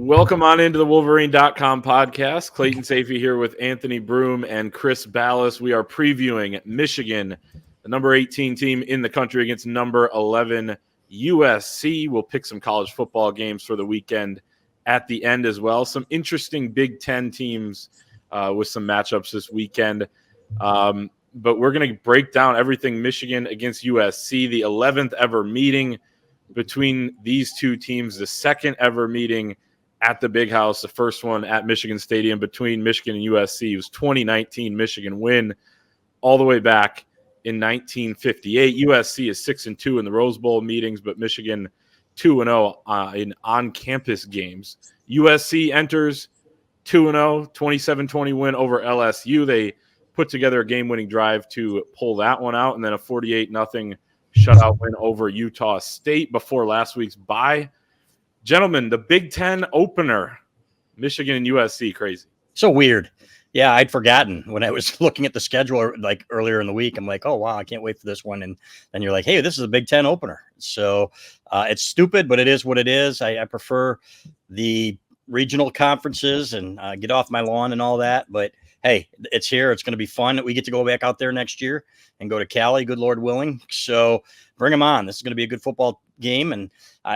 Welcome on into the Wolverine.com podcast. Clayton Safey here with Anthony Broom and Chris Ballas. We are previewing Michigan, the number 18 team in the country, against number 11 USC. We'll pick some college football games for the weekend at the end as well. Some interesting Big Ten teams with some matchups this weekend. But we're going to break down everything Michigan against USC, the 11th ever meeting between these two teams, the second ever meeting at the Big House, the first one at Michigan Stadium between Michigan and USC. It was 2019 Michigan win all the way back in 1958. USC is 6-2 in the Rose Bowl meetings, but Michigan 2-0 in on-campus games. USC enters 2-0, 27-20 win over LSU. They put together a game-winning drive to pull that one out, and then a 48-0 shutout win over Utah State before last week's bye. Gentlemen, the Big Ten opener, Michigan and USC, crazy. So weird. Yeah, I'd forgotten when I was looking at the schedule like earlier in the week. I'm like, oh, wow, I can't wait for this one. And then you're like, hey, this is a Big Ten opener. So it's stupid, but it is what it is. I prefer the regional conferences and get off my lawn and all that. But hey, it's here. It's going to be fun. We get to go back out there next year and go to Cali, good Lord willing. So bring them on. This is going to be a good football game. And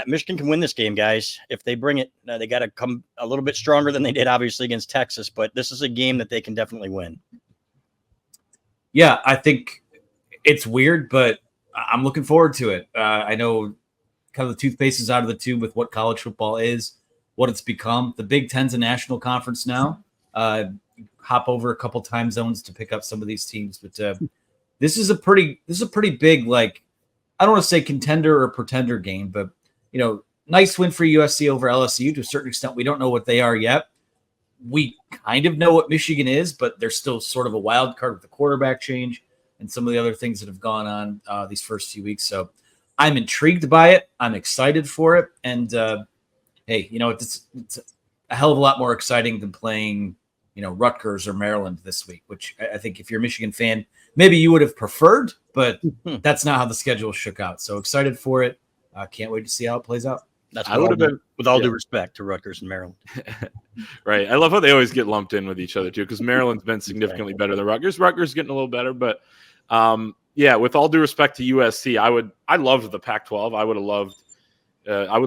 Michigan can win this game, guys. If they bring it, they got to come a little bit stronger than they did, obviously, against Texas. But this is a game that they can definitely win. Yeah, I think it's weird, but I'm looking forward to it. I know kind of the toothpaste is out of the tube with what college football is, what it's become. The Big Ten's a national conference now. Hop over a couple time zones to pick up some of these teams, but this is a pretty big, like, I don't want to say contender or pretender game, but nice win for USC over LSU to a certain extent. We don't know what they are yet. We kind of know what Michigan is, but they're still sort of a wild card with the quarterback change and some of the other things that have gone on these first few weeks. So I'm intrigued by it. I'm excited for it, and hey, it's a hell of a lot more exciting than playing Rutgers or Maryland this week, which I think if you're a Michigan fan, maybe you would have preferred, but that's not how the schedule shook out. So excited for it. Can't wait to see how it plays out. That's I would have been with all due respect to Rutgers and Maryland. Right. I love how they always get lumped in with each other too, because Maryland's been significantly better than Rutgers. Rutgers getting a little better, but yeah, with all due respect to USC, I loved the Pac-12. I would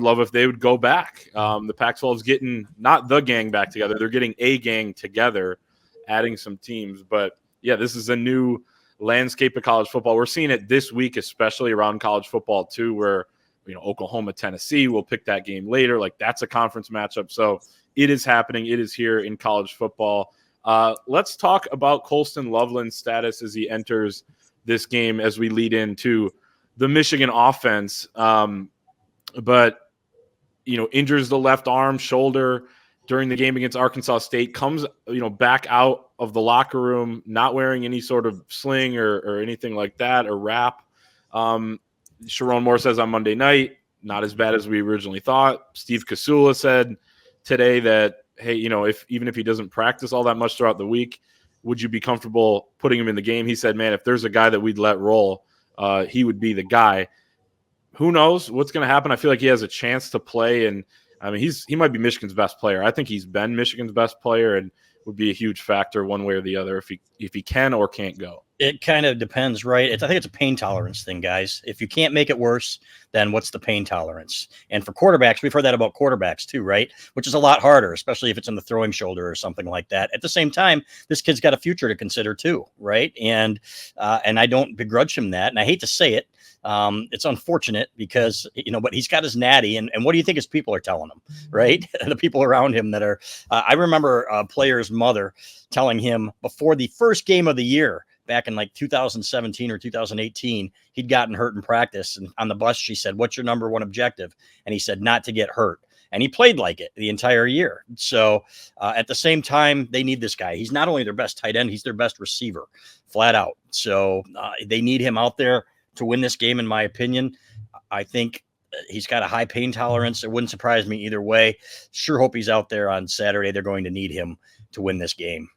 love if they would go back. The Pac-12 is getting not the gang back together; they're getting a gang together, adding some teams. But yeah, this is a new landscape of college football. We're seeing it this week, especially around college football too, where Oklahoma, Tennessee. We'll pick that game later. Like, that's a conference matchup. So it is happening. It is here in college football. Let's talk about Colston Loveland's status as he enters this game as we lead into the Michigan offense. But injures the left arm, shoulder during the game against Arkansas State, comes, back out of the locker room, not wearing any sort of sling or anything like that, or wrap. Sharon Moore says on Monday night, not as bad as we originally thought. Steve Kasula said today that, hey, even if he doesn't practice all that much throughout the week, would you be comfortable putting him in the game? He said, man, if there's a guy that we'd let roll, he would be the guy. Who knows what's going to happen? I feel like he has a chance to play, and I mean, he might be Michigan's best player. I think he's been Michigan's best player and would be a huge factor one way or the other if he can or can't go. It kind of depends, right? I think it's a pain tolerance thing, guys. If you can't make it worse, then what's the pain tolerance? And for quarterbacks, we've heard that about quarterbacks too, right? Which is a lot harder, especially if it's in the throwing shoulder or something like that. At the same time, this kid's got a future to consider too, right? And I don't begrudge him that. And I hate to say it. It's unfortunate because, but he's got his natty. And what do you think his people are telling him, right? The people around him that are, I remember a player's mother telling him before the first game of the year, back in like 2017 or 2018, he'd gotten hurt in practice. And on the bus, she said, what's your number one objective? And he said, not to get hurt. And he played like it the entire year. So at the same time, they need this guy. He's not only their best tight end, he's their best receiver, flat out. So they need him out there to win this game, in my opinion. I think he's got a high pain tolerance. It wouldn't surprise me either way. Sure hope he's out there on Saturday. They're going to need him to win this game.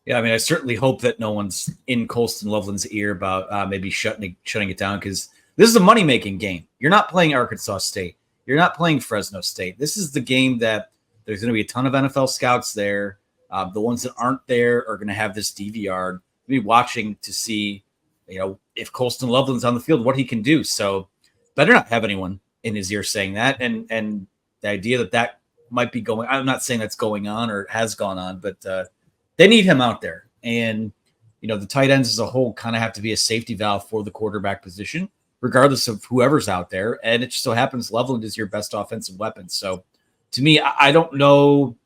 Yeah, I mean, I certainly hope that no one's in Colston Loveland's ear about maybe shutting it down, because this is a money-making game. You're not playing Arkansas State. You're not playing Fresno State. This is the game that there's going to be a ton of NFL scouts there. The ones that aren't there are going to have this DVR. Be watching to see, if Colston Loveland's on the field, what he can do. So better not have anyone in his ear saying that. And the idea that might be going, I'm not saying that's going on or has gone on, but they need him out there. And, the tight ends as a whole kind of have to be a safety valve for the quarterback position, regardless of whoever's out there. And it just so happens Loveland is your best offensive weapon. So to me, I don't know.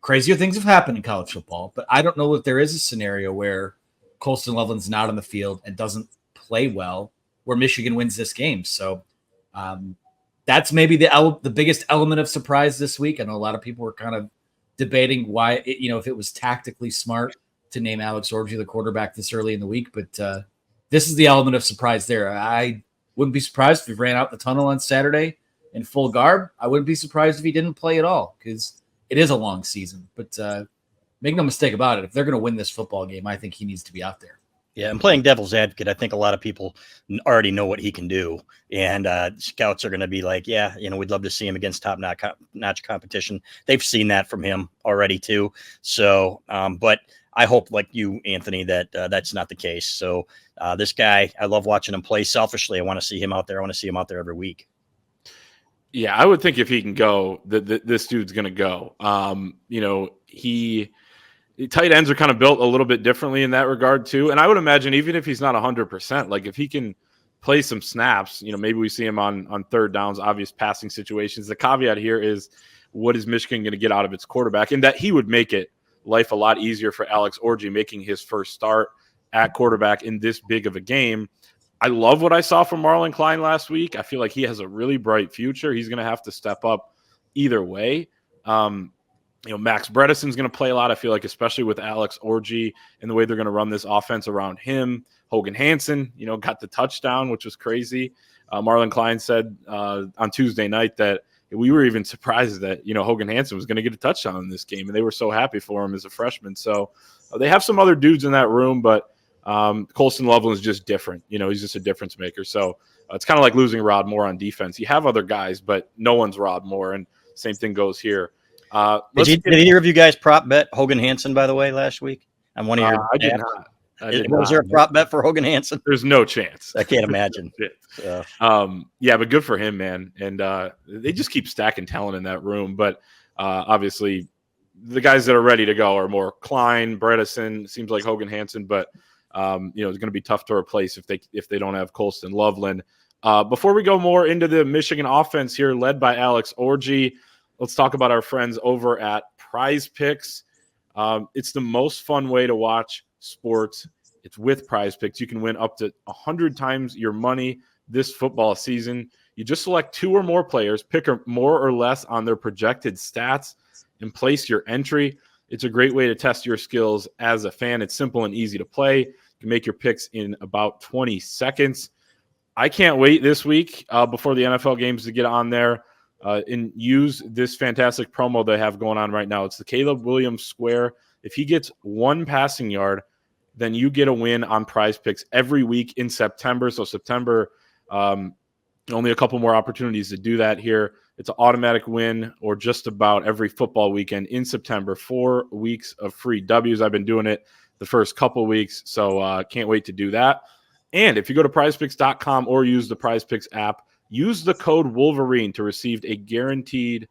Crazier things have happened in college football, but I don't know if there is a scenario where Colston Loveland's not on the field and doesn't play well, where Michigan wins this game. So that's maybe the biggest element of surprise this week. I know a lot of people were kind of debating why, if it was tactically smart to name Alex Orji the quarterback this early in the week, but this is the element of surprise there. I wouldn't be surprised if he ran out the tunnel on Saturday in full garb. I wouldn't be surprised if he didn't play at all, because it is a long season. But make no mistake about it, if they're going to win this football game, I think he needs to be out there. Yeah, and playing devil's advocate, I think a lot of people already know what he can do. And scouts are going to be like, yeah, we'd love to see him against top-notch competition. They've seen that from him already too. So, but I hope, like you, Anthony, that that's not the case. So this guy, I love watching him play. Selfishly, I want to see him out there. I want to see him out there every week. Yeah, I would think if he can go, this dude's going to go. Tight ends are kind of built a little bit differently in that regard too. And I would imagine even if he's not 100%, like if he can play some snaps, maybe we see him on third downs, obvious passing situations. The caveat here is, what is Michigan going to get out of its quarterback? And that he would make it life a lot easier for Alex Orji making his first start at quarterback in this big of a game. I love what I saw from Marlon Klein last week. I feel like he has a really bright future. He's going to have to step up either way. Max Bredesen's going to play a lot. I feel like, especially with Alex Orji and the way they're going to run this offense around him. Hogan Hansen, got the touchdown, which was crazy. Marlon Klein said on Tuesday night that we were even surprised that, Hogan Hansen was going to get a touchdown in this game, and they were so happy for him as a freshman. So they have some other dudes in that room, but Colston Loveland is just different. He's just a difference maker. So it's kind of like losing Rod Moore on defense. You have other guys, but no one's Rod Moore, and same thing goes here. Did either of you guys prop bet Hogan Hansen, by the way, last week? On one of your I did not. Was there a prop bet for Hogan Hansen? There's no chance. I can't imagine. But good for him, man. And they just keep stacking talent in that room. But obviously, the guys that are ready to go are more Klein, Bredesen. Seems like Hogan Hansen, but it's going to be tough to replace if they don't have Colston Loveland. Before we go more into the Michigan offense here, led by Alex Orji, let's talk about our friends over at PrizePicks. It's the most fun way to watch sports. It's with PrizePicks. You can win up to 100 times your money this football season. You just select 2 or more players, pick more or less on their projected stats, and place your entry. It's a great way to test your skills as a fan. It's simple and easy to play. You can make your picks in about 20 seconds. I can't wait this week before the NFL games to get on there and use this fantastic promo they have going on right now. It's the Caleb Williams Square. If he gets 1 passing yard, then you get a win on PrizePicks every week in September. So September, only a couple more opportunities to do that here. It's an automatic win, or just about every football weekend in September. 4 weeks of free W's. I've been doing it the first couple weeks, so can't wait to do that. And if you go to prizepicks.com or use the PrizePicks app, use the code Wolverine to receive a guaranteed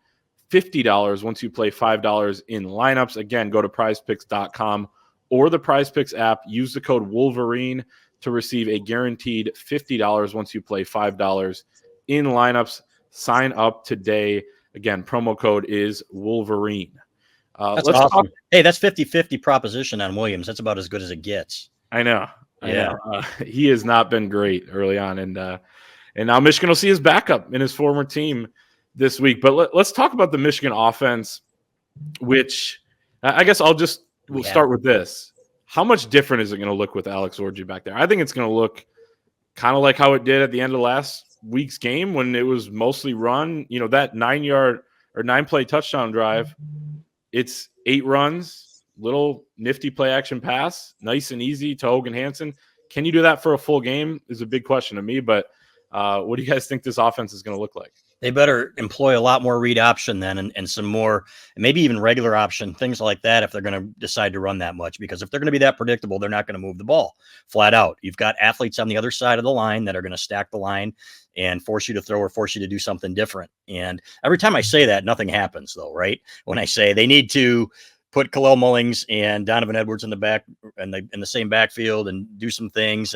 $50 once you play $5 in lineups. Again, go to prizepicks.com or the PrizePicks app. Use the code Wolverine to receive a guaranteed $50 once you play $5 in lineups. Sign up today. Again, promo code is Wolverine. That's awesome. Hey, that's 50-50 proposition on Williams. That's about as good as it gets. I know. He has not been great early on, and now Michigan will see his backup in his former team this week. But let's talk about the Michigan offense, which I guess we'll start with this. How much different is it going to look with Alex Orji back there? I think it's going to look kind of like how it did at the end of last week's game when it was mostly run. That 9-play touchdown drive, it's 8 runs, little nifty play action pass, nice and easy to Hogan Hansen. Can you do that for a full game is a big question to me, but what do you guys think this offense is going to look like? They better employ a lot more read option then, and some more, maybe even regular option, things like that, if they're going to decide to run that much. Because if they're going to be that predictable, they're not going to move the ball flat out. You've got athletes on the other side of the line that are going to stack the line and force you to throw or force you to do something different. And every time I say that, nothing happens, though, right? When I say they need to put Khalil Mullings and Donovan Edwards in the back and in the same backfield and do some things,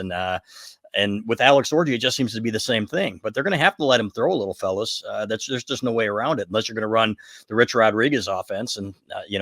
and with Alex Orji, it just seems to be the same thing. But they're going to have to let him throw a little, fellas. There's just no way around it unless you're going to run the Rich Rodriguez offense and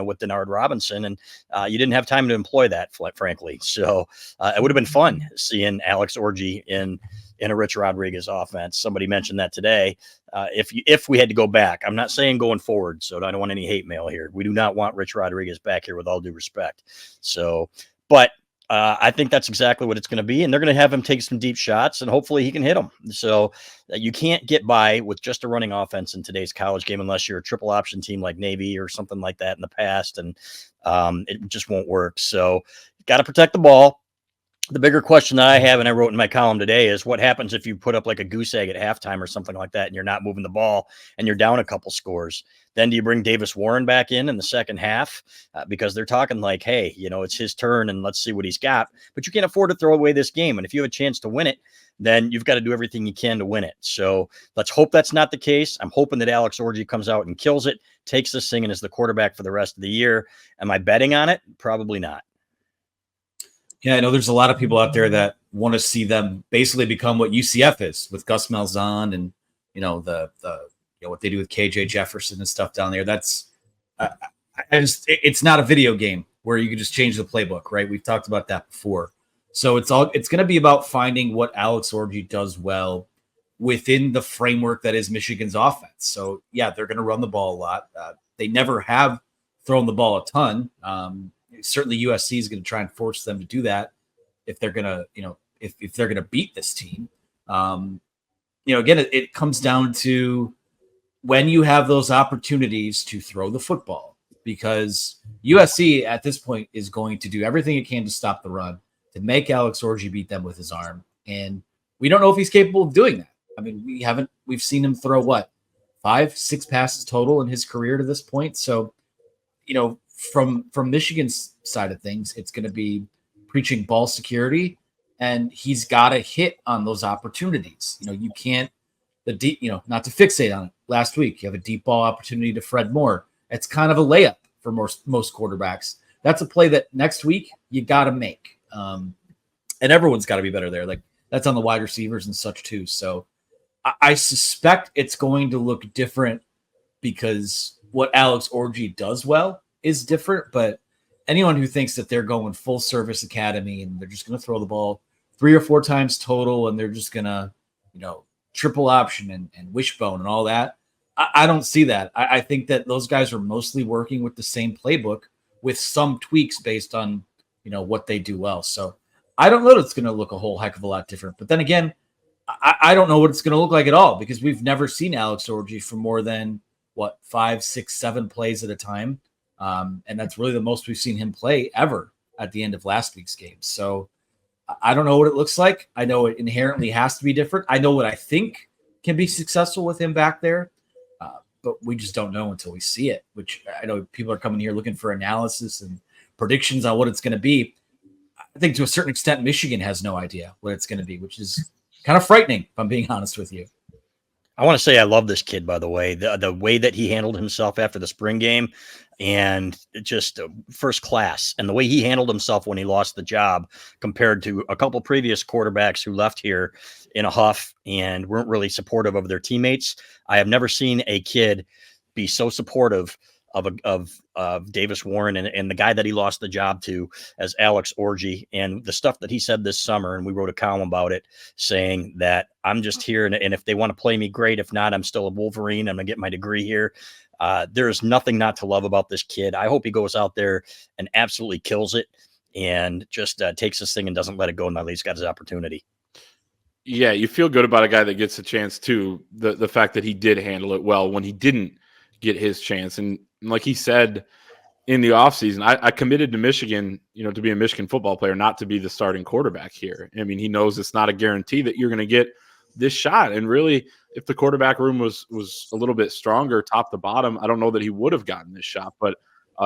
with Denard Robinson. And you didn't have time to employ that, frankly. So it would have been fun seeing Alex Orji in a Rich Rodriguez offense. Somebody mentioned that today. If we had to go back, I'm not saying going forward, so I don't want any hate mail here. We do not want Rich Rodriguez back here, with all due respect. So, but I think that's exactly what it's going to be. And they're going to have him take some deep shots, and hopefully he can hit them. So you can't get by with just a running offense in today's college game unless you're a triple option team like Navy or something like that in the past. And it just won't work. So you got to protect the ball. The bigger question that I have, and I wrote in my column today, is what happens if you put up like a goose egg at halftime or something like that, and you're not moving the ball and you're down a couple scores? Then do you bring Davis Warren back in the second half? Because they're talking like, hey, it's his turn and let's see what he's got. But you can't afford to throw away this game. And if you have a chance to win it, then you've got to do everything you can to win it. So let's hope that's not the case. I'm hoping that Alex Orji comes out and kills it, takes this thing, and is the quarterback for the rest of the year. Am I betting on it? Probably not. Yeah, I know there's a lot of people out there that want to see them basically become what UCF is with Gus Malzahn and the what they do with KJ Jefferson and stuff down there. That's it's not a video game where you can just change the playbook, right? We've talked about that before. So it's going to be about finding what Alex Orji does well within the framework that is Michigan's offense. So yeah, they're going to run the ball a lot. They never have thrown the ball a ton. Certainly USC is going to try and force them to do that if they're going to, if they're going to beat this team. Again, it comes down to when you have those opportunities to throw the football, because USC at this point is going to do everything it can to stop the run, to make Alex Orji beat them with his arm. And we don't know if he's capable of doing that. I mean, we've seen him throw 5-6 passes total in his career to this point. So, from Michigan's side of things, it's going to be preaching ball security, and he's got to hit on those opportunities. You can't not to fixate on it. Last week, you have a deep ball opportunity to Fred Moore. It's kind of a layup for most quarterbacks. That's a play that next week you got to make. And everyone's got to be better there. Like, that's on the wide receivers and such too. So I suspect it's going to look different because what Alex Orji does well is different. But anyone who thinks that they're going full service academy and they're just going to throw the ball 3 or 4 times total and they're just going to, triple option and wishbone and all that, I don't see that. I think that those guys are mostly working with the same playbook with some tweaks based on, what they do well. So I don't know that it's going to look a whole heck of a lot different. But then again, I don't know what it's going to look like at all, because we've never seen Alex Orji for more than 5, 6, 7 plays at a time. And that's really the most we've seen him play ever at the end of last week's game. So I don't know what it looks like. I know it inherently has to be different. I know what I think can be successful with him back there, but we just don't know until we see it, which I know people are coming here looking for analysis and predictions on what it's going to be. I think to a certain extent, Michigan has no idea what it's going to be, which is kind of frightening, if I'm being honest with you. I want to say I love this kid, by the way. The way that he handled himself after the spring game, and just first class. And the way he handled himself when he lost the job compared to a couple previous quarterbacks who left here in a huff and weren't really supportive of their teammates. I have never seen a kid be so supportive of Davis Warren and the guy that he lost the job to as Alex Orji, and the stuff that he said this summer. And we wrote a column about it saying that I'm just here. And if they want to play me, great. If not, I'm still a Wolverine. I'm going to get my degree here. There is nothing not to love about this kid. I hope he goes out there and absolutely kills it and just takes this thing and doesn't let it go. Now that he's got his opportunity. Yeah, you feel good about a guy that gets a chance too. The fact that he did handle it well when he didn't get his chance. And like he said in the offseason, I committed to Michigan, to be a Michigan football player, not to be the starting quarterback here. I mean, he knows it's not a guarantee that you're going to get this shot. And really, if the quarterback room was a little bit stronger, top to bottom, I don't know that he would have gotten this shot. But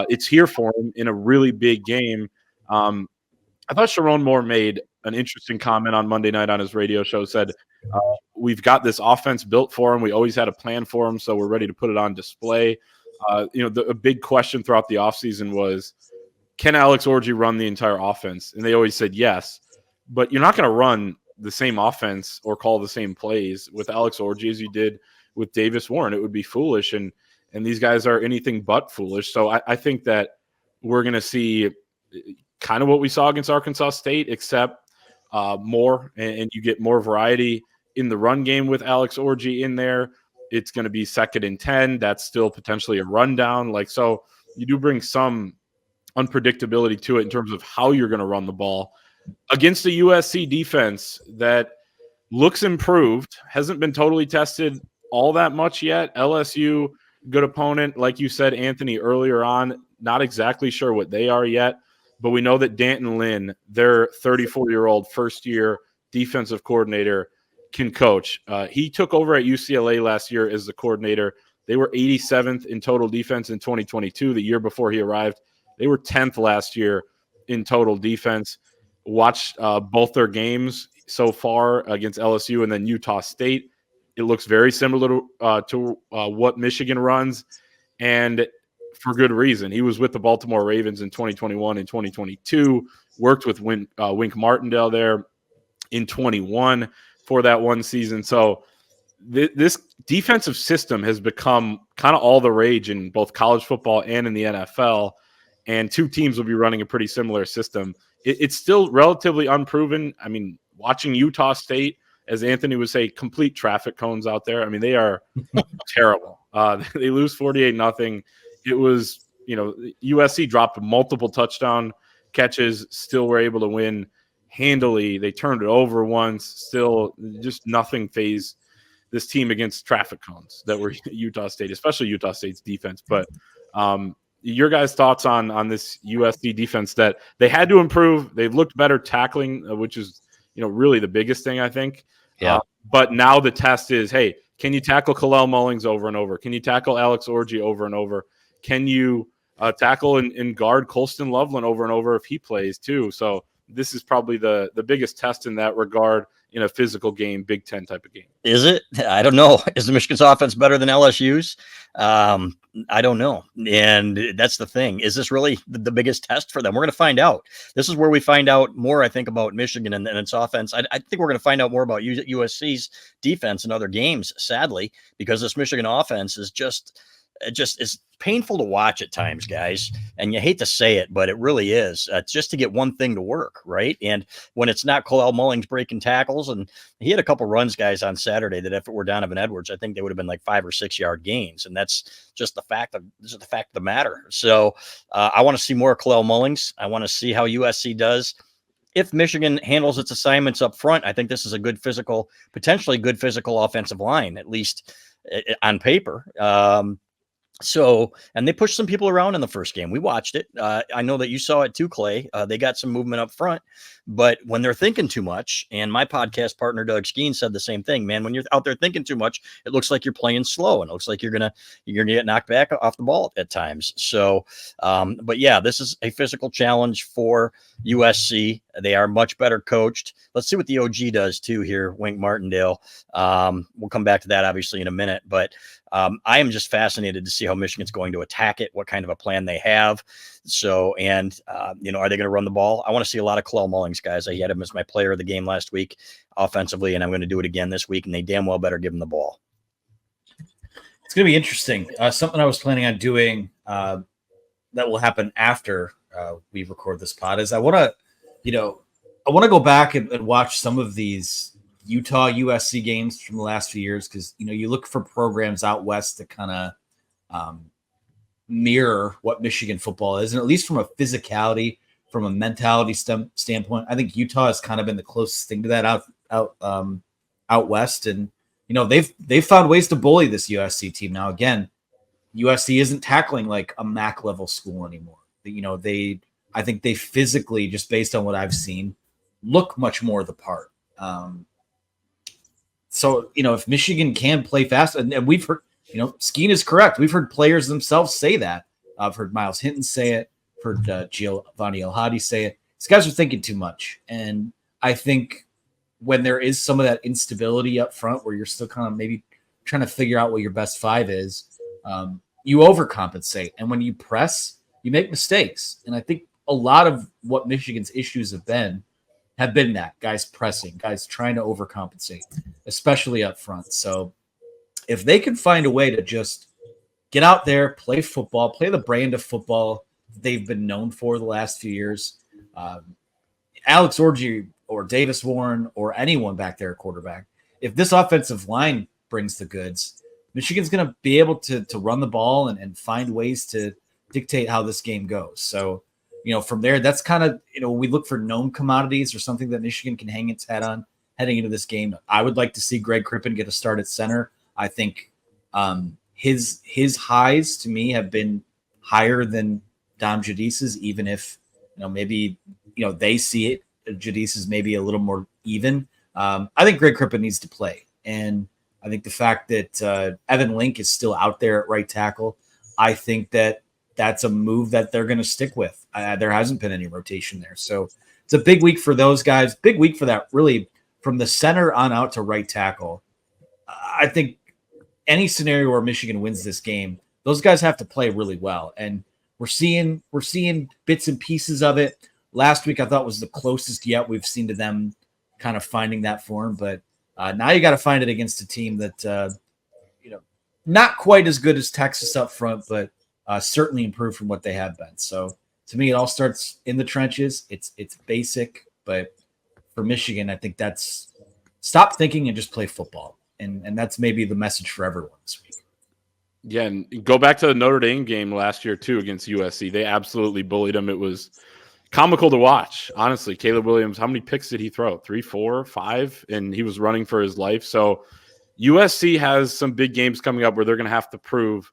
it's here for him in a really big game. I thought Sharon Moore made an interesting comment on Monday night on his radio show. Said, we've got this offense built for him. We always had a plan for him, so we're ready to put it on display. A big question throughout the offseason was, can Alex Orji run the entire offense? And they always said yes. But you're not going to run the same offense or call the same plays with Alex Orji as you did with Davis Warren. It would be foolish, and these guys are anything but foolish. So I think that we're going to see kind of what we saw against Arkansas State, except more, and you get more variety in the run game with Alex Orji in there. It's going to be 2nd and 10. That's still potentially a rundown. So you do bring some unpredictability to it in terms of how you're going to run the ball against a USC defense that looks improved, hasn't been totally tested all that much yet. LSU, good opponent. Like you said, Anthony, earlier on, not exactly sure what they are yet, but we know that Danton Lynn, their 34-year-old first-year defensive coordinator, can coach. He took over at UCLA last year as the coordinator. They were 87th in total defense in 2022, the year before he arrived. They were 10th last year in total defense. Watched both their games so far against LSU and then Utah State. It looks very similar to what Michigan runs, and for good reason. He was with the Baltimore Ravens in 2021 and 2022, worked with Wink Martindale there in 21 for that one season. So this defensive system has become kind of all the rage in both college football and in the NFL, and two teams will be running a pretty similar system. It's still relatively unproven. I mean, watching Utah State, as Anthony would say, complete traffic cones out there. I mean, they are terrible. They lose 48-0. It was, USC dropped multiple touchdown catches, still were able to win handily. They turned it over once, still just nothing phased this team against traffic cones that were Utah State, especially Utah State's defense. But your guys' thoughts on this USC defense that they had to improve. They've looked better tackling, which is, really the biggest thing, I think. Yeah. But now the test is, hey, can you tackle Kalel Mullings over and over? Can you tackle Alex Orji over and over? Can you tackle and guard Colston Loveland over and over if he plays too? So this is probably the biggest test in that regard in a physical game, Big Ten type of game. Is it? I don't know. Is the Michigan's offense better than LSU's? I don't know. And that's the thing. Is this really the biggest test for them? We're going to find out. This is where we find out more, I think, about Michigan and its offense. I think we're going to find out more about USC's defense in other games, sadly, because this Michigan offense is just is painful to watch at times, guys. And you hate to say it, but it really is, just to get one thing to work, right? And when it's not Kalel Mullings breaking tackles, and he had a couple runs, guys, on Saturday that if it were Donovan Edwards, I think they would have been like 5 or 6 yard gains. And that's just the fact of the matter. So I want to see more Kalel Mullings. I want to see how USC does. If Michigan handles its assignments up front, I think this is a potentially good physical offensive line, at least on paper. And they pushed some people around in the first game. We watched it. I know that you saw it too, Clay. They got some movement up front, but when they're thinking too much, and my podcast partner, Doug Skeen, said the same thing, man, when you're out there thinking too much, it looks like you're playing slow and it looks like you're going to get knocked back off the ball at times. So, but yeah, this is a physical challenge for USC. They are much better coached. Let's see what the OG does too here, Wink Martindale. We'll come back to that obviously in a minute, but I am just fascinated to see how Michigan's going to attack it, what kind of a plan they have. So, and, are they going to run the ball? I want to see a lot of Kalel Mullings, guys. I had him as my player of the game last week offensively, and I'm going to do it again this week, and they damn well better give him the ball. It's going to be interesting. Something I was planning on doing that will happen after we record this pod is I want to go back and watch some of these Utah USC games from the last few years, because you look for programs out west that kind of mirror what Michigan football is, and at least from a physicality, from a mentality standpoint, I think Utah has kind of been the closest thing to that out west, and they've found ways to bully this USC team. Now again, USC isn't tackling like a MAC level school anymore. I think they physically, just based on what I've seen, look much more the part. So, if Michigan can play fast, and we've heard, Skeen is correct. We've heard players themselves say that. I've heard Miles Hinton say it, heard Giovanni El Hadi say it. These guys are thinking too much. And I think when there is some of that instability up front where you're still kind of maybe trying to figure out what your best five is, you overcompensate. And when you press, you make mistakes. And I think a lot of what Michigan's issues have been that guys pressing, guys trying to overcompensate, especially up front. So if they can find a way to just get out there, play football, play the brand of football they've been known for the last few years, Alex Orji or Davis Warren or anyone back there at quarterback, if this offensive line brings the goods, Michigan's going to be able to run the ball and find ways to dictate how this game goes. So, from there, that's kind of, we look for known commodities or something that Michigan can hang its hat on heading into this game. I would like to see Greg Crippen get a start at center. I think his highs to me have been higher than Dom Jadice's, even if, maybe, they see it. Jadice is maybe a little more even. I think Greg Crippen needs to play. And I think the fact that Evan Link is still out there at right tackle, I think that's a move that they're going to stick with. There hasn't been any rotation there. So it's a big week for those guys. Big week for that, really, from the center on out to right tackle. I think any scenario where Michigan wins this game, those guys have to play really well. And we're seeing bits and pieces of it. Last week I thought was the closest yet we've seen to them kind of finding that form. But now you got to find it against a team that, not quite as good as Texas up front, but certainly improved from what they have been. So to me, it all starts in the trenches. It's basic, but for Michigan, I think that's stop thinking and just play football. And that's maybe the message for everyone this week. Yeah, and go back to the Notre Dame game last year, too, against USC. They absolutely bullied them. It was comical to watch, honestly. Caleb Williams, how many picks did he throw? 3, 4, 5? And he was running for his life. So USC has some big games coming up where they're going to have to prove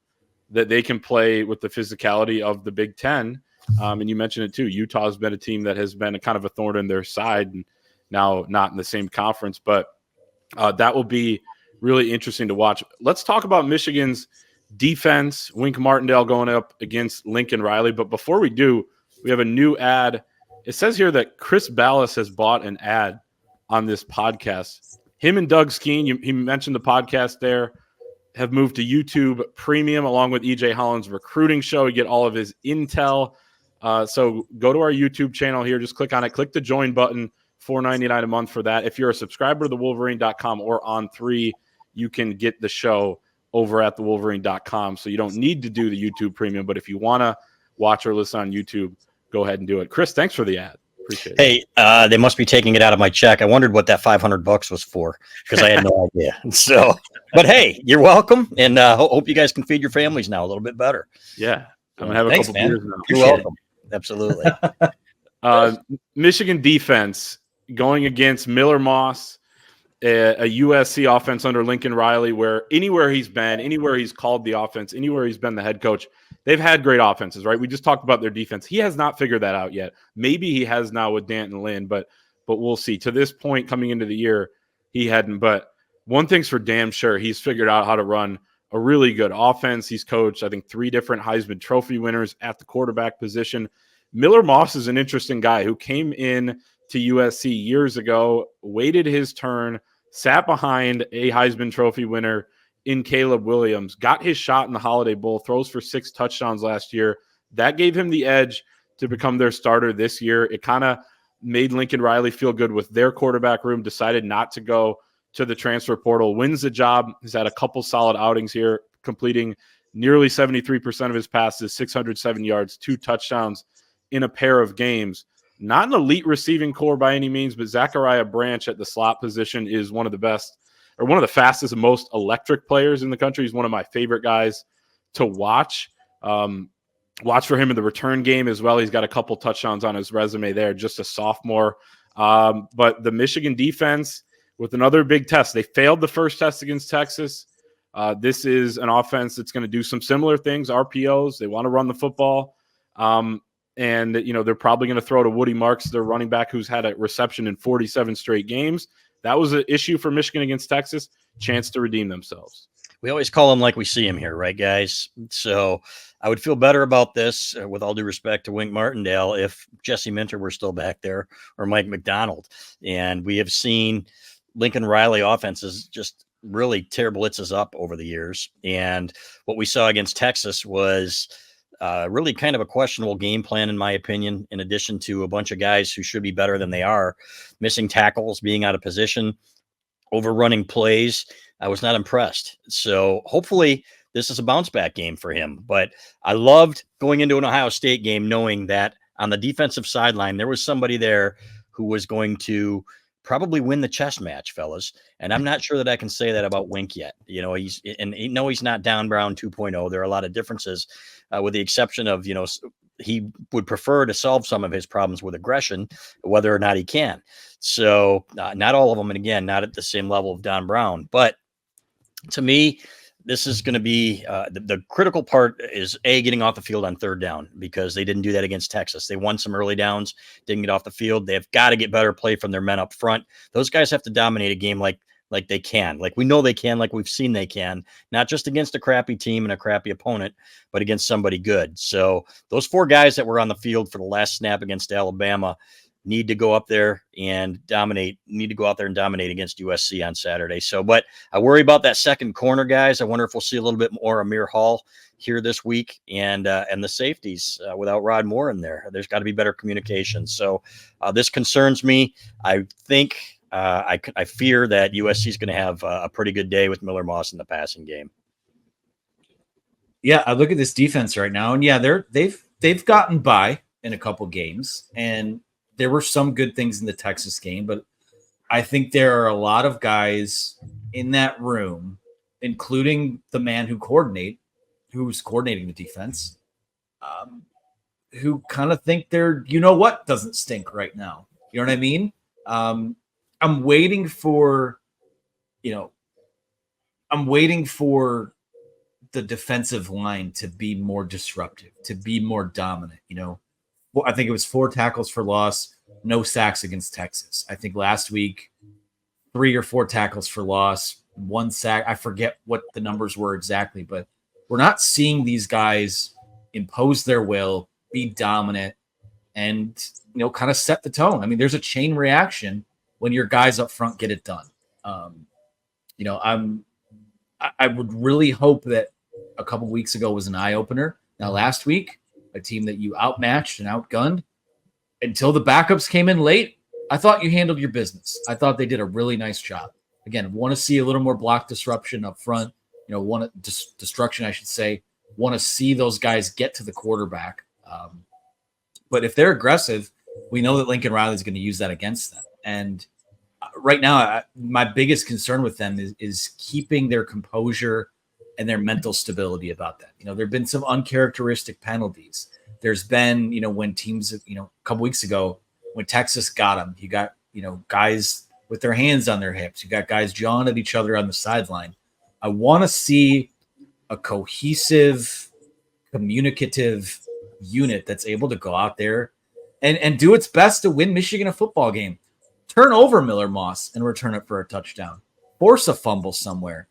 that they can play with the physicality of the Big Ten. And you mentioned it, too. Utah's been a team that has been a kind of a thorn in their side, and now not in the same conference. But that will be really interesting to watch. Let's talk about Michigan's defense. Wink Martindale going up against Lincoln Riley. But before we do, we have a new ad. It says here that Chris Ballas has bought an ad on this podcast. Him and Doug Skeen, he mentioned the podcast there, have moved to YouTube Premium along with EJ Holland's recruiting show. You get all of his intel. So go to our YouTube channel here. Just click on it. Click the join button. $4.99 a month for that. If you're a subscriber to thewolverine.com or On3, you can get the show over at thewolverine.com. So you don't need to do the YouTube Premium, but if you want to watch or listen on YouTube, go ahead and do it. Chris, thanks for the ad. Appreciate it. Hey, they must be taking it out of my check. I wondered what that $500 was for because I had no idea. So, but hey, you're welcome, and hope you guys can feed your families now a little bit better. Yeah, I'm gonna have a couple beers now. You're welcome. Absolutely. Michigan defense going against Miller Moss, a USC offense under Lincoln Riley, where anywhere he's been, anywhere he's called the offense, anywhere he's been the head coach, they've had great offenses, right? We just talked about their defense. He has not figured that out yet. Maybe he has now with Danton Lynn, but we'll see. To this point, coming into the year, he hadn't. But one thing's for damn sure, he's figured out how to run a really good offense. He's coached, I think, 3 different Heisman Trophy winners at the quarterback position. Miller Moss is an interesting guy who came in to USC years ago, waited his turn, sat behind a Heisman Trophy winner in Caleb Williams, got his shot in the Holiday Bowl, throws for 6 touchdowns last year. That gave him the edge to become their starter this year. It kind of made Lincoln Riley feel good with their quarterback room, decided not to go to the transfer portal, wins the job. He's had a couple solid outings here, completing nearly 73% of his passes, 607 yards, 2 touchdowns in a pair of games. Not an elite receiving core by any means, but Zachariah Branch at the slot position is one of the best, or one of the fastest and most electric players in the country. He's one of my favorite guys to watch. Watch for him in the return game as well. He's got a couple touchdowns on his resume there, just a sophomore. But the Michigan defense with another big test. They failed the first test against Texas. This is an offense that's going to do some similar things, RPOs. They want to run the football. And, they're probably going to throw to Woody Marks, their running back, who's had a reception in 47 straight games. That was an issue for Michigan against Texas. Chance to redeem themselves. We always call him like we see him here, right, guys? So I would feel better about this, with all due respect to Wink Martindale, if Jesse Minter were still back there, or Mike McDonald. And we have seen Lincoln Riley offenses just really tear blitzes up over the years. And what we saw against Texas was really kind of a questionable game plan, in my opinion, in addition to a bunch of guys who should be better than they are, missing tackles, being out of position, overrunning plays. I was not impressed. So hopefully this is a bounce back game for him. But I loved going into an Ohio State game knowing that on the defensive sideline, there was somebody there who was going to probably win the chess match, fellas. And I'm not sure that I can say that about Wink yet. You know, he's not Don Brown 2.0. There are a lot of differences, with the exception of, he would prefer to solve some of his problems with aggression, whether or not he can. So not all of them. And again, not at the same level of Don Brown, but to me, this is going to be the critical part is getting off the field on third down, because they didn't do that against Texas. They won some early downs, didn't get off the field. They've got to get better play from their men up front. Those guys have to dominate a game like they can, like we know they can, like we've seen they can, not just against a crappy team and a crappy opponent, but against somebody good. So those 4 guys that were on the field for the last snap against Alabama need to go up there and dominate, against USC on Saturday. So, but I worry about that second corner, guys. I wonder if we'll see a little bit more Amir Hall here this week, and the safeties without Rod Moore in there. There's got to be better communication. So this concerns me. I think I fear that USC is going to have a pretty good day with Miller Moss in the passing game. Yeah, I look at this defense right now, and yeah, they've gotten by in a couple games, and there were some good things in the Texas game, but I think there are a lot of guys in that room, including the man who's coordinating the defense, who kind of think they're, what doesn't stink right now. You know what I mean? I'm waiting for the defensive line to be more disruptive, to be more dominant. I think it was 4 tackles for loss, no sacks against Texas. I think last week, 3 or 4 tackles for loss, 1 sack. I forget what the numbers were exactly, but we're not seeing these guys impose their will, be dominant, and, kind of set the tone. I mean, there's a chain reaction when your guys up front get it done. I would really hope that a couple weeks ago was an eye opener. Now, last week, a team that you outmatched and outgunned until the backups came in late, I thought you handled your business. I thought they did a really nice job. Again, want to see a little more block disruption up front, destruction, I should say. Want to see those guys get to the quarterback. But if they're aggressive, we know that Lincoln Riley is going to use that against them. And right now, my biggest concern with them is keeping their composure and their mental stability about that. There have been some uncharacteristic penalties. There's been, when teams, a couple weeks ago, when Texas got them, you got, guys with their hands on their hips. You got guys jawing at each other on the sideline. I want to see a cohesive, communicative unit that's able to go out there and do its best to win Michigan a football game. Turn over Miller Moss and return it for a touchdown. Force a fumble somewhere.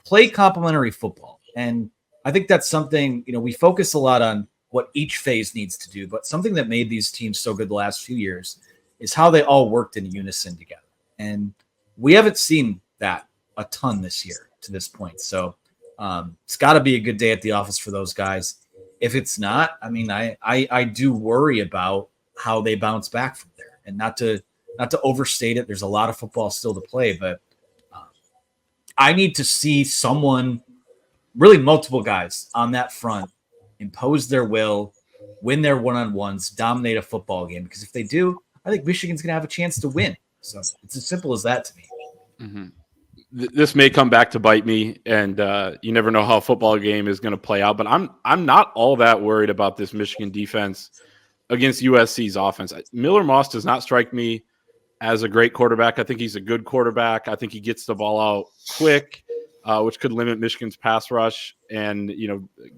Play complementary football. And I think that's something, we focus a lot on what each phase needs to do, but something that made these teams so good the last few years is how they all worked in unison together. And we haven't seen that a ton this year to this point. So it's got to be a good day at the office for those guys. If it's not, I mean, I do worry about how they bounce back from there, and not to overstate it. There's a lot of football still to play, but I need to see someone, really multiple guys on that front, impose their will, win their one-on-ones, dominate a football game. Because if they do, I think Michigan's going to have a chance to win. So it's as simple as that to me. Mm-hmm. This may come back to bite me, and you never know how a football game is going to play out. But I'm not all that worried about this Michigan defense against USC's offense. Miller Moss does not strike me as a great quarterback. I think he's a good quarterback. I think he gets the ball out quick, which could limit Michigan's pass rush. And,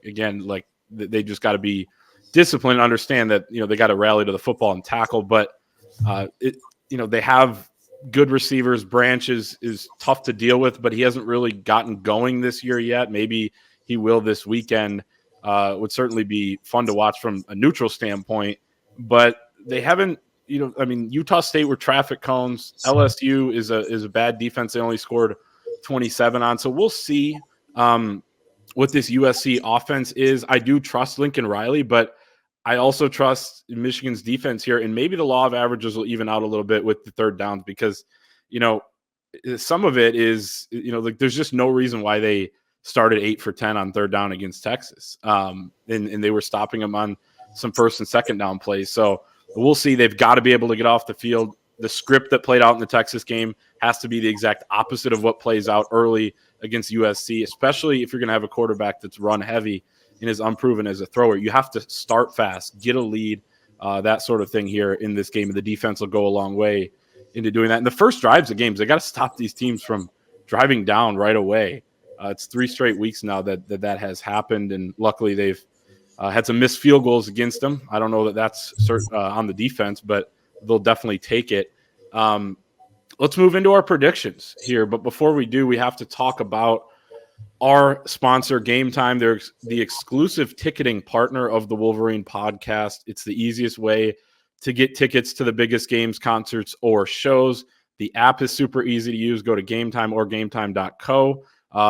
again, like they just got to be disciplined and understand that, they got to rally to the football and tackle. But, they have good receivers. Branch is tough to deal with, but he hasn't really gotten going this year yet. Maybe he will this weekend. Would certainly be fun to watch from a neutral standpoint, but they haven't, Utah State were traffic cones. LSU is a bad defense. They only scored 27 on. So we'll see what this USC offense is. I do trust Lincoln Riley, but I also trust Michigan's defense here, and maybe the law of averages will even out a little bit with the third downs because, some of it is, there's just no reason why they started 8 for 10 on third down against Texas. And they were stopping them on some first and second down plays. So we'll see. They've got to be able to get off the field. The script that played out in the Texas game has to be the exact opposite of what plays out early against USC, especially if you're going to have a quarterback that's run heavy and is unproven as a thrower. You have to start fast, get a lead, that sort of thing here in this game. And the defense will go a long way into doing that. And the first drives of games, they got to stop these teams from driving down right away. It's 3 straight weeks now that has happened. And luckily they've had some missed field goals against them. I don't know that that's on the defense, but they'll definitely take it. Let's move into our predictions here. But before we do, we have to talk about our sponsor, Gametime. They're the exclusive ticketing partner of the Wolverine podcast. It's the easiest way to get tickets to the biggest games, concerts, or shows. The app is super easy to use. Go to Gametime or gametime.co.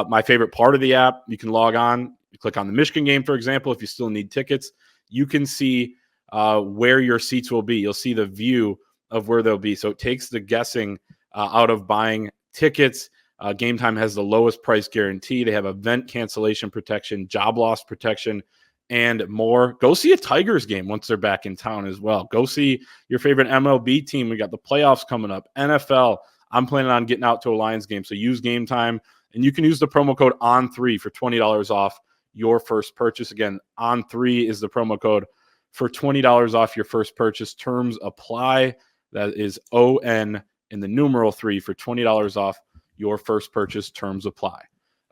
My favorite part of the app, you can log on, you click on the Michigan game, for example. If you still need tickets, you can see where your seats will be. You'll see the view of where they'll be. So it takes the guessing out of buying tickets. Gametime has the lowest price guarantee. They have event cancellation protection, job loss protection, and more. Go see a Tigers game once they're back in town as well. Go see your favorite MLB team. We got the playoffs coming up. NFL. I'm planning on getting out to a Lions game, so use Gametime. And you can use the promo code ON3 for $20 off your first purchase. Again, ON3 is the promo code for $20 off your first purchase. Terms apply. That is ON in the numeral 3 for $20 off your first purchase. Terms apply.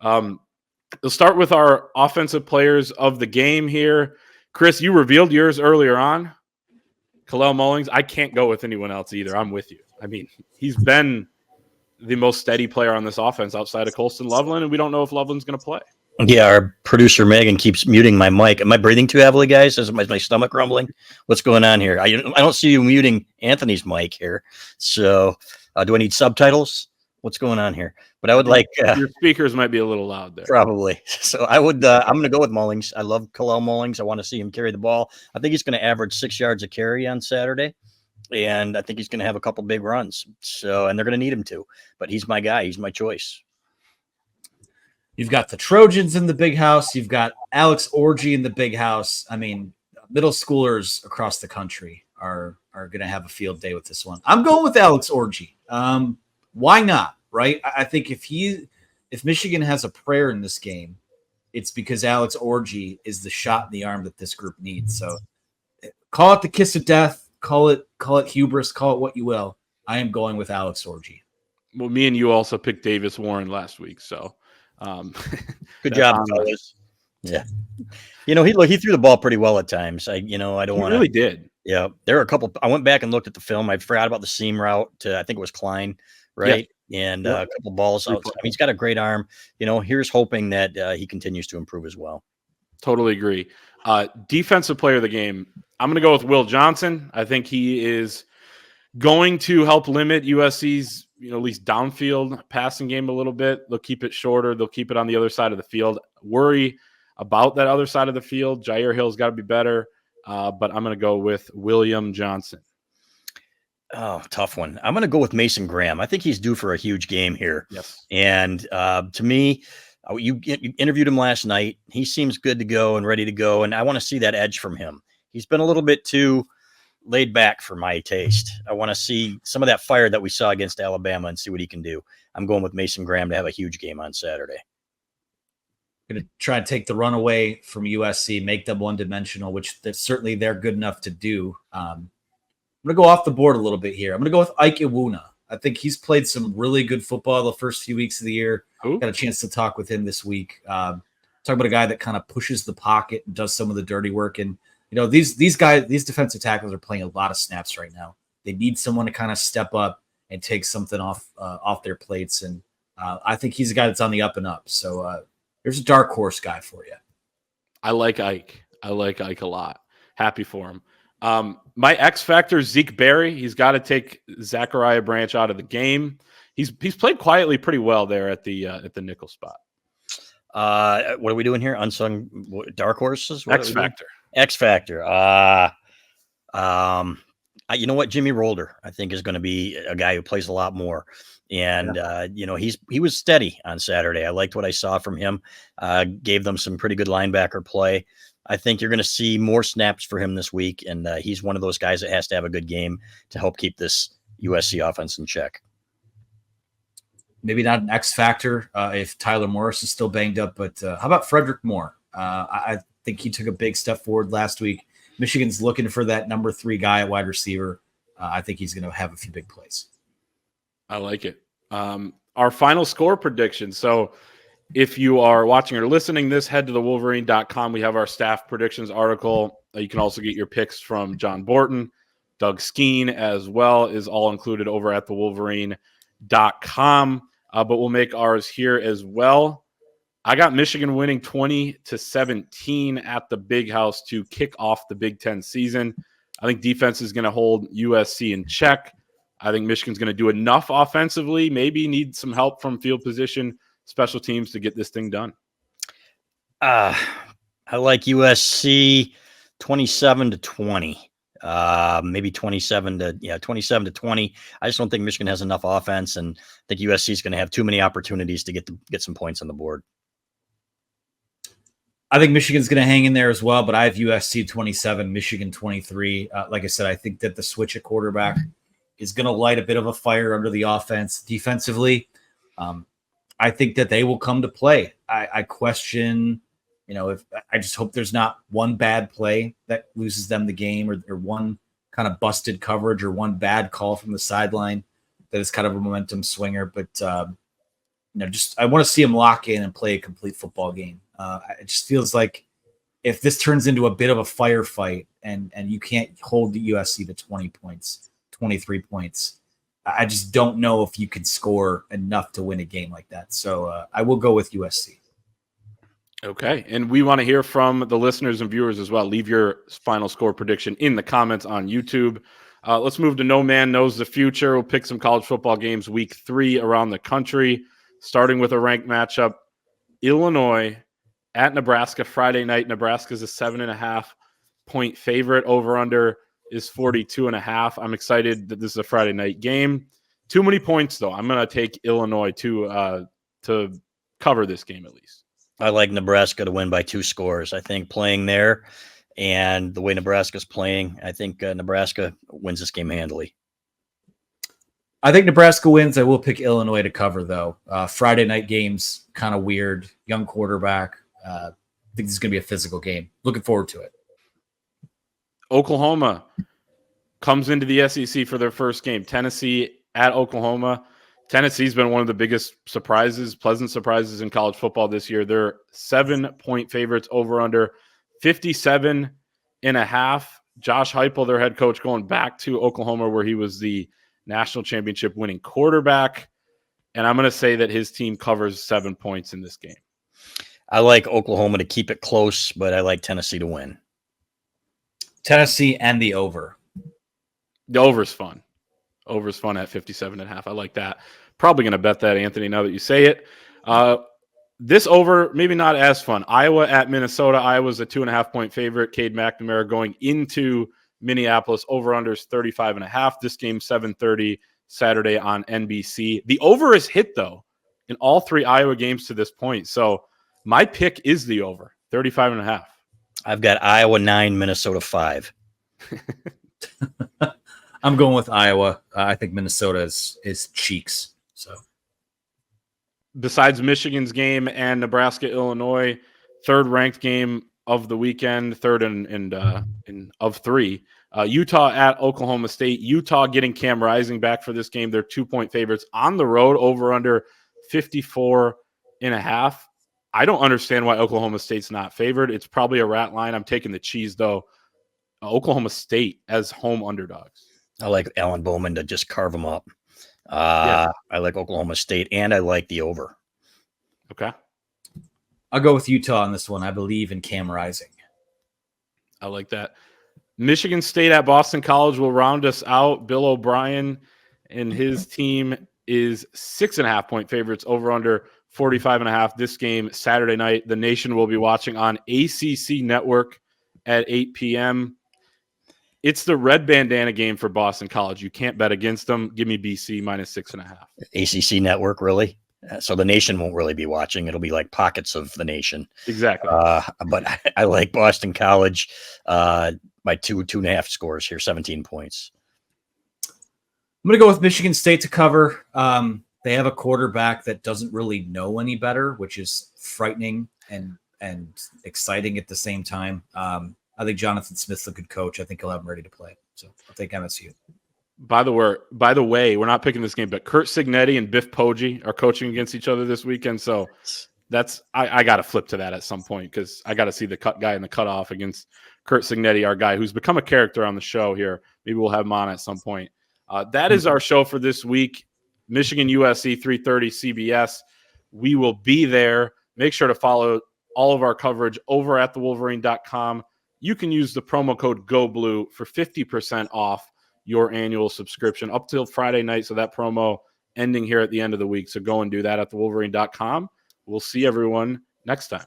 We'll start with our offensive players of the game here. Chris, you revealed yours earlier on. Kalel Mullings. I can't go with anyone else either. I'm with you. I mean, he's been the most steady player on this offense outside of Colston Loveland, and we don't know if Loveland's going to play. Yeah, our producer Megan keeps muting my mic. Am I breathing too heavily, guys? Is my stomach rumbling? What's going on here? I don't see you muting Anthony's mic here. So do I need subtitles? What's going on here? But I would like your speakers might be a little loud there. Probably. So I would. I'm going to go with Mullings. I love Kalel Mullings. I want to see him carry the ball. I think he's going to average 6 yards a carry on Saturday, and I think he's going to have a couple big runs. So, and they're going to need him to. But he's my guy. He's my choice. You've got the Trojans in the big house. You've got Alex Orji in the big house. I mean, middle schoolers across the country are going to have a field day with this one. I'm going with Alex Orji. Why not? Right? I think if Michigan has a prayer in this game, it's because Alex Orji is the shot in the arm that this group needs. So call it the kiss of death, call it hubris, call it what you will. I am going with Alex Orji. Well, me and you also picked Davis Warren last week, so good job, fellas. Yeah, he threw the ball pretty well at times. I don't want to. Really did. Yeah, there were a couple. I went back and looked at the film. I forgot about the seam route to, I think it was Klein, right? Yeah. And a couple balls out. I mean, he's got a great arm. Here's hoping that he continues to improve as well. Totally agree. Defensive player of the game, I'm going to go with Will Johnson. I think he is going to help limit USC's, at least downfield passing game a little bit. They'll keep it shorter. They'll keep it on the other side of the field. Worry about that other side of the field. Jair Hill's got to be better, but I'm going to go with William Johnson. Oh, tough one. I'm going to go with Mason Graham. I think he's due for a huge game here. Yes. And to me, you interviewed him last night. He seems good to go and ready to go, and I want to see that edge from him. He's been a little bit too laid back for my taste. I want to see some of that fire that we saw against Alabama and see what he can do. I'm going with Mason Graham to have a huge game on Saturday. Going to try and take the run away from USC, make them one-dimensional, which certainly they're good enough to do. I'm going to go off the board a little bit here. I'm going to go with Ike Iwuna. I think he's played some really good football the first few weeks of the year. Ooh. Got a chance to talk with him this week. Talk about a guy that kind of pushes the pocket and does some of the dirty work. And, these defensive tackles are playing a lot of snaps right now. They need someone to kind of step up and take something off their plates. And I think he's a guy that's on the up and up. So there's a dark horse guy for you. I like Ike. I like Ike a lot. Happy for him. My X factor, Zeke Berry. He's got to take Zachariah Branch out of the game. He's played quietly pretty well there at the nickel spot. What are we doing here? Unsung dark horses? X factor. X factor. You know what? Jimmy Rolder, I think, is going to be a guy who plays a lot more. And, he was steady on Saturday. I liked what I saw from him. Gave them some pretty good linebacker play. I think you're going to see more snaps for him this week. And he's one of those guys that has to have a good game to help keep this USC offense in check. Maybe not an X factor if Tyler Morris is still banged up, but how about Frederick Moore? I think he took a big step forward last week. Michigan's looking for that number 3 guy at wide receiver. I think he's going to have a few big plays. I like it. Our final score prediction. So if you are watching or listening this, head to the Wolverine.com. We have our staff predictions article. You can also get your picks from John Borton, Doug Skeen as well is all included over at the Wolverine.com. But we'll make ours here as well. I got Michigan winning 20-17 at the Big House to kick off the Big Ten season. I think defense is going to hold USC in check. I think Michigan's going to do enough offensively, maybe need some help from field position, special teams to get this thing done. I like USC 27-20. Maybe 27-20. I just don't think Michigan has enough offense, and I think USC is going to have too many opportunities to get some points on the board. I think Michigan's going to hang in there as well, but I have USC 27, Michigan 23. Like I said, I think that the switch at quarterback is going to light a bit of a fire under the offense defensively. I think that they will come to play. I question, if I just hope there's not one bad play that loses them the game or one kind of busted coverage or one bad call from the sideline that is kind of a momentum swinger. But, I want to see them lock in and play a complete football game. It just feels like if this turns into a bit of a firefight and you can't hold the USC to 20 points, 23 points, I just don't know if you could score enough to win a game like that. So I will go with USC. Okay. And we want to hear from the listeners and viewers as well. Leave your final score prediction in the comments on YouTube. Let's move to No Man Knows the Future. We'll pick some college football games week 3 around the country, starting with a ranked matchup. Illinois at Nebraska Friday night. Nebraska's a 7.5-point favorite. Over under is 42.5. I'm excited that this is a Friday night game. Too many points though. I'm going to take Illinois to cover this game at least. I like Nebraska to win by 2 scores. I think playing there and the way Nebraska's playing, I think Nebraska wins this game handily. I think Nebraska wins. I will pick Illinois to cover, though. Friday night games, kind of weird. Young quarterback. I think this is going to be a physical game. Looking forward to it. Oklahoma comes into the SEC for their first game. Tennessee at Oklahoma. Tennessee's been one of the biggest surprises, pleasant surprises in college football this year. They're 7-point favorites, over under 57.5. Josh Heupel, their head coach, going back to Oklahoma where he was the national championship winning quarterback. And I'm going to say that his team covers 7 points in this game. I like Oklahoma to keep it close, but I like Tennessee to win. Tennessee and the over. The over's fun. Over's fun at 57.5. I like that. Probably going to bet that, Anthony, now that you say it. This over, maybe not as fun. Iowa at Minnesota. Iowa's a 2.5-point favorite. Cade McNamara going into Minneapolis. Over-under is 35.5. This game, 7:30 Saturday on NBC. The over is hit, though, in all 3 Iowa games to this point. So my pick is the over, 35.5. I've got Iowa 9, Minnesota 5. I'm going with Iowa. I think Minnesota is cheeks. So, besides Michigan's game and Nebraska, Illinois, third ranked game of the weekend, third and of 3. Utah at Oklahoma State. Utah getting Cam Rising back for this game. They're 2-point favorites on the road. Over under 54.5. I don't understand why Oklahoma State's not favored. It's probably a rat line. I'm taking the cheese though. Oklahoma State as home underdogs. I like Alan Bowman to just carve them up. I like Oklahoma State, and I like the over. Okay. I'll go with Utah on this one. I believe in Cam Rising. I like that. Michigan State at Boston College will round us out. Bill O'Brien and his team is 6.5-point favorites over under 45.5. This game Saturday night. The nation will be watching on ACC Network at 8 p.m. It's the red bandana game for Boston College. You can't bet against them. Give me BC minus 6.5. ACC Network, really? So the nation won't really be watching. It'll be like pockets of the nation. Exactly. But I like Boston College by 2.5 scores here, 17 points. I'm going to go with Michigan State to cover. They have a quarterback that doesn't really know any better, which is frightening and exciting at the same time. I think Jonathan Smith's a good coach. I think he'll have him ready to play. So I'll take MSU. By the way, we're not picking this game, but Kurt Signetti and Biff Poggi are coaching against each other this weekend. So I got to flip to that at some point because I got to see the cut guy in the cutoff against Kurt Signetti, our guy who's become a character on the show here. Maybe we'll have him on at some point. That is our show for this week. Michigan USC 3:30 CBS. We will be there. Make sure to follow all of our coverage over at thewolverine.com. You can use the promo code GOBLUE for 50% off your annual subscription up till Friday night. So that promo ending here at the end of the week. So go and do that at thewolverine.com. We'll see everyone next time.